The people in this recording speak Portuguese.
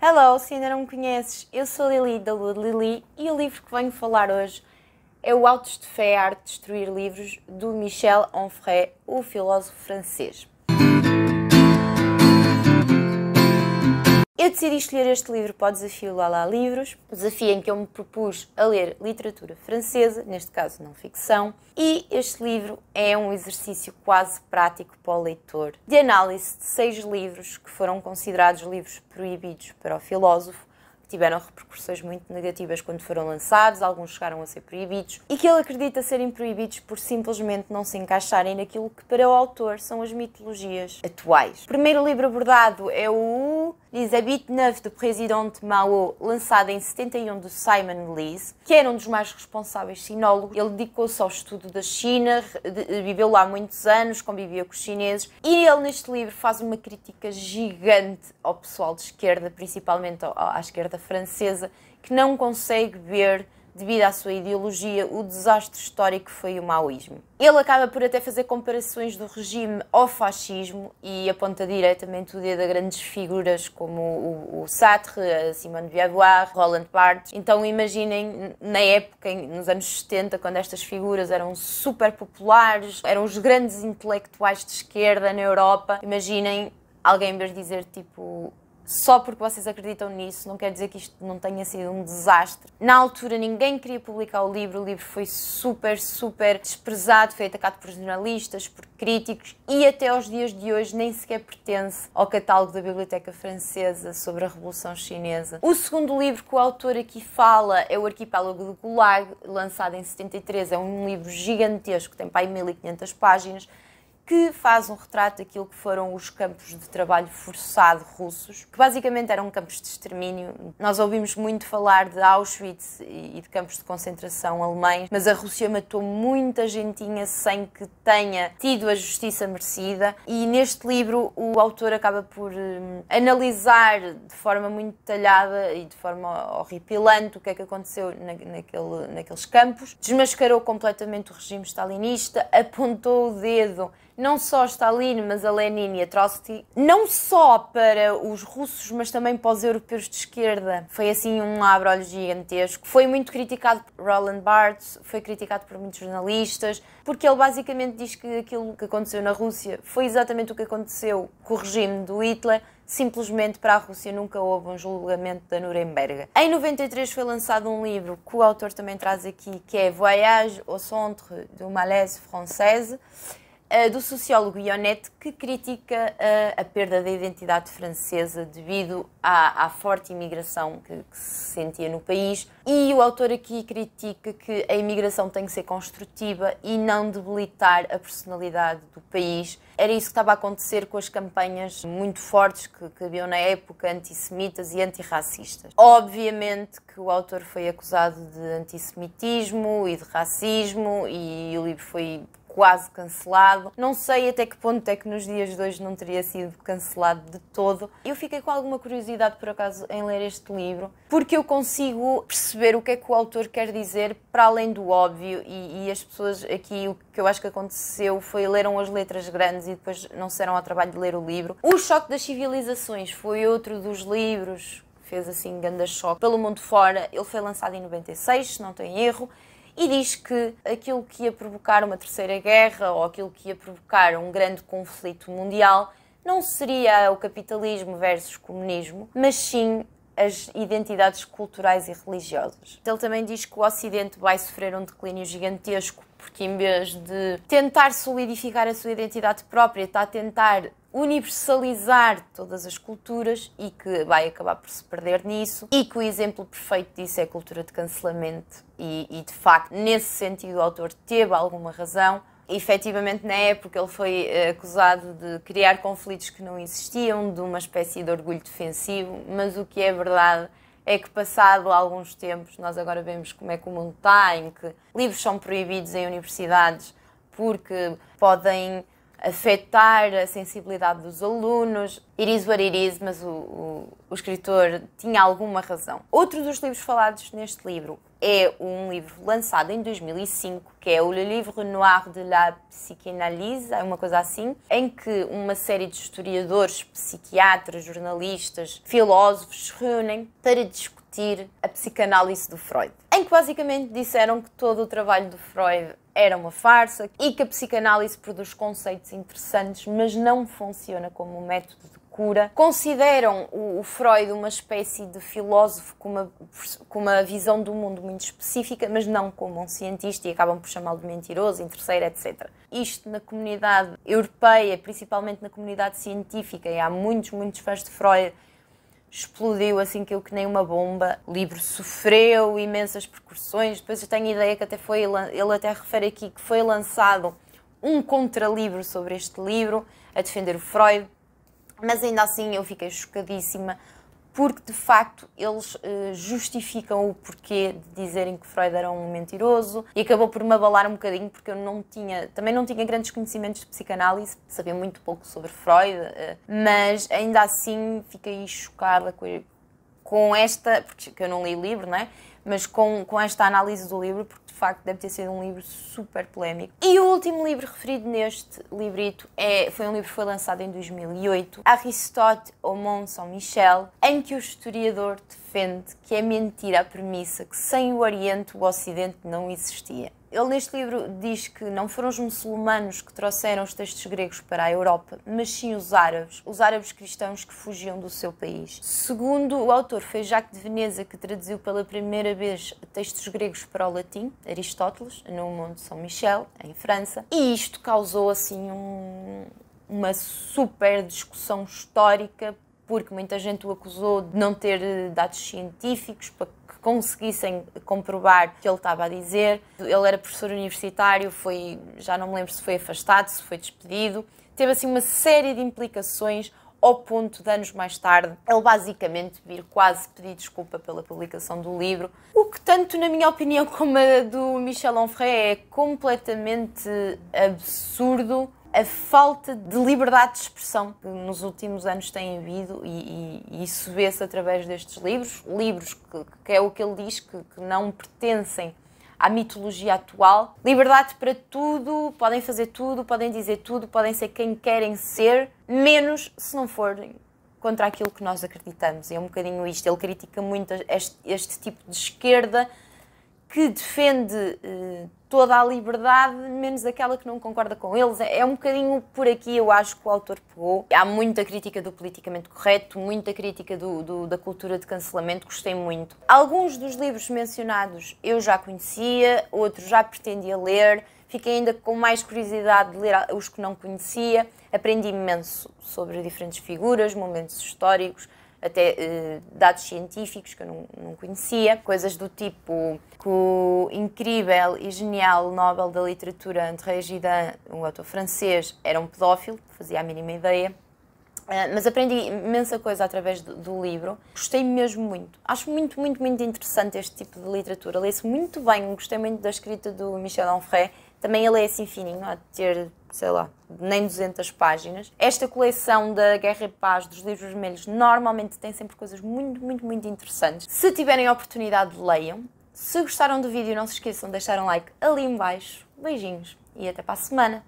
Hello, se ainda não me conheces, eu sou a Lili da Lua de Lili e o livro que venho falar hoje é o Autos de Fé, a Arte de Destruir Livros, do Michel Onfray, o filósofo francês. Eu decidi escolher este livro para o desafio Lala Livros, o desafio em que eu me propus a ler literatura francesa, neste caso não ficção, e este livro é um exercício quase prático para o leitor, de análise de 6 livros que foram considerados livros proibidos para o filósofo, que tiveram repercussões muito negativas quando foram lançados, alguns chegaram a ser proibidos, e que ele acredita serem proibidos por simplesmente não se encaixarem naquilo que para o autor são as mitologias atuais. O primeiro livro abordado é o Les Habits Neufs do Président Mao, lançado em 71, do Simon Leys, que era um dos mais responsáveis sinólogos. Ele dedicou-se ao estudo da China, viveu lá muitos anos, convivia com os chineses, e ele neste livro faz uma crítica gigante ao pessoal de esquerda, principalmente à esquerda francesa, que não consegue ver, devido à sua ideologia, o desastre histórico que foi o maoísmo. Ele acaba por até fazer comparações do regime ao fascismo e aponta diretamente o dedo a grandes figuras como o Sartre, a Simone de Beauvoir, Roland Barthes. Então imaginem, na época, nos anos 70, quando estas figuras eram super populares, eram os grandes intelectuais de esquerda na Europa, imaginem alguém em vez de dizer tipo: só porque vocês acreditam nisso, não quer dizer que isto não tenha sido um desastre. Na altura ninguém queria publicar o livro foi super desprezado, foi atacado por jornalistas, por críticos e até aos dias de hoje nem sequer pertence ao catálogo da Biblioteca Francesa sobre a Revolução Chinesa. O segundo livro que o autor aqui fala é o Arquipélago do Gulag, lançado em 73, é um livro gigantesco, tem para aí 1500 páginas, que faz um retrato daquilo que foram os campos de trabalho forçado russos, que basicamente eram campos de extermínio. Nós ouvimos muito falar de Auschwitz e de campos de concentração alemães, mas a Rússia matou muita gentinha sem que tenha tido a justiça merecida, e neste livro o autor acaba por analisar de forma muito detalhada e de forma horripilante o que é que aconteceu naqueles campos, desmascarou completamente o regime stalinista, apontou o dedo não só a Stalin, mas a Lenin e a Trotsky, não só para os russos, mas também para os europeus de esquerda. Foi assim um abre-olhos gigantesco. Foi muito criticado por Roland Barthes, foi criticado por muitos jornalistas, porque ele basicamente diz que aquilo que aconteceu na Rússia foi exatamente o que aconteceu com o regime do Hitler, simplesmente para a Rússia nunca houve um julgamento da Nuremberg. Em 93 foi lançado um livro que o autor também traz aqui, que é Voyage au centre du malaise française, do sociólogo Ionet, que critica a perda da identidade francesa devido à forte imigração que se sentia no país. E o autor aqui critica que a imigração tem que ser construtiva e não debilitar a personalidade do país. Era isso que estava a acontecer com as campanhas muito fortes que haviam na época, antissemitas e antirracistas. Obviamente que o autor foi acusado de antissemitismo e de racismo e o livro foi quase cancelado. Não sei até que ponto é que nos dias de hoje não teria sido cancelado de todo. Eu fiquei com alguma curiosidade, por acaso, em ler este livro, porque eu consigo perceber o que é que o autor quer dizer para além do óbvio, e as pessoas aqui, o que eu acho que aconteceu foi leram as letras grandes e depois não se deram ao trabalho de ler o livro. O Choque das Civilizações foi outro dos livros que fez assim um grande choque pelo mundo fora. Ele foi lançado em 96, se não estou em erro, e diz que aquilo que ia provocar uma terceira guerra ou aquilo que ia provocar um grande conflito mundial não seria o capitalismo versus comunismo, mas sim as identidades culturais e religiosas. Ele também diz que o Ocidente vai sofrer um declínio gigantesco porque, em vez de tentar solidificar a sua identidade própria, está a tentar universalizar todas as culturas e que vai acabar por se perder nisso, e que o exemplo perfeito disso é a cultura de cancelamento e de facto, nesse sentido, o autor teve alguma razão. Efetivamente, na época, ele foi acusado de criar conflitos que não existiam, de uma espécie de orgulho defensivo, mas o que é verdade é que, passado alguns tempos, nós agora vemos como é que o mundo está, em que livros são proibidos em universidades porque podem afetar a sensibilidade dos alunos. It is what it is, mas o escritor tinha alguma razão. Outro dos livros falados neste livro é um livro lançado em 2005, que é o Le Livre Noir de la Psychanalyse, é uma coisa assim, em que uma série de historiadores, psiquiatras, jornalistas, filósofos se reúnem para discutir a psicanálise do Freud, em que basicamente disseram que todo o trabalho do Freud era uma farsa e que a psicanálise produz conceitos interessantes, mas não funciona como um método de cura. Consideram o Freud uma espécie de filósofo com uma visão do mundo muito específica, mas não como um cientista, e acabam por chamá-lo de mentiroso, interesseiro, etc. Isto na comunidade europeia, principalmente na comunidade científica, e há muitos fãs de Freud, explodiu assim que nem uma bomba. O livro sofreu imensas repercussões. Depois eu tenho a ideia que ele até refere aqui que foi lançado um contralivro sobre este livro, a defender o Freud, mas ainda assim eu fiquei chocadíssima, porque de facto eles justificam o porquê de dizerem que Freud era um mentiroso, e acabou por me abalar um bocadinho, porque eu também não tinha grandes conhecimentos de psicanálise, sabia muito pouco sobre Freud, mas ainda assim fiquei chocada com esta, porque eu não li o livro, não é? Mas com esta análise do livro, porque de facto deve ter sido um livro super polémico. E o último livro referido neste livrito foi um livro que foi lançado em 2008, Aristote au Mont Saint-Michel, em que o historiador defende que é mentira a premissa que sem o Oriente o Ocidente não existia. Ele neste livro diz que não foram os muçulmanos que trouxeram os textos gregos para a Europa, mas sim os árabes cristãos que fugiam do seu país. Segundo o autor, foi Jacques de Veneza que traduziu pela primeira vez textos gregos para o latim, Aristóteles, no Mont Saint-Michel, em França, e isto causou assim uma super discussão histórica, porque muita gente o acusou de não ter dados científicos para que conseguissem comprovar o que ele estava a dizer. Ele era professor universitário, já não me lembro se foi afastado, se foi despedido. Teve assim uma série de implicações, ao ponto de anos mais tarde ele basicamente vir quase pedir desculpa pela publicação do livro, o que tanto na minha opinião como a do Michel Onfray é completamente absurdo. A falta de liberdade de expressão que nos últimos anos tem havido, e isso vê-se através destes livros que é o que ele diz, que não pertencem à mitologia atual. Liberdade para tudo, podem fazer tudo, podem dizer tudo, podem ser quem querem ser, menos se não forem contra aquilo que nós acreditamos. E é um bocadinho isto. Ele critica muito este tipo de esquerda que defende toda a liberdade, menos aquela que não concorda com eles. É um bocadinho por aqui, eu acho, que o autor pegou. Há muita crítica do politicamente correto, muita crítica da cultura de cancelamento, gostei muito. Alguns dos livros mencionados eu já conhecia, outros já pretendia ler, fiquei ainda com mais curiosidade de ler os que não conhecia, aprendi imenso sobre diferentes figuras, momentos históricos, até dados científicos que eu não conhecia, coisas do tipo que o incrível e genial Nobel da Literatura André Gide, um autor francês, era um pedófilo, fazia a mínima ideia. Mas aprendi imensa coisa através do livro, gostei mesmo muito. Acho muito interessante este tipo de literatura, lê-se muito bem, gostei muito da escrita do Michel Onfray. Também ele é assim fininho, há de ter, sei lá, nem 200 páginas. Esta coleção da Guerra e Paz, dos livros vermelhos, normalmente tem sempre coisas muito interessantes. Se tiverem a oportunidade, leiam. Se gostaram do vídeo, não se esqueçam de deixar um like ali em baixo. Beijinhos e até para a semana.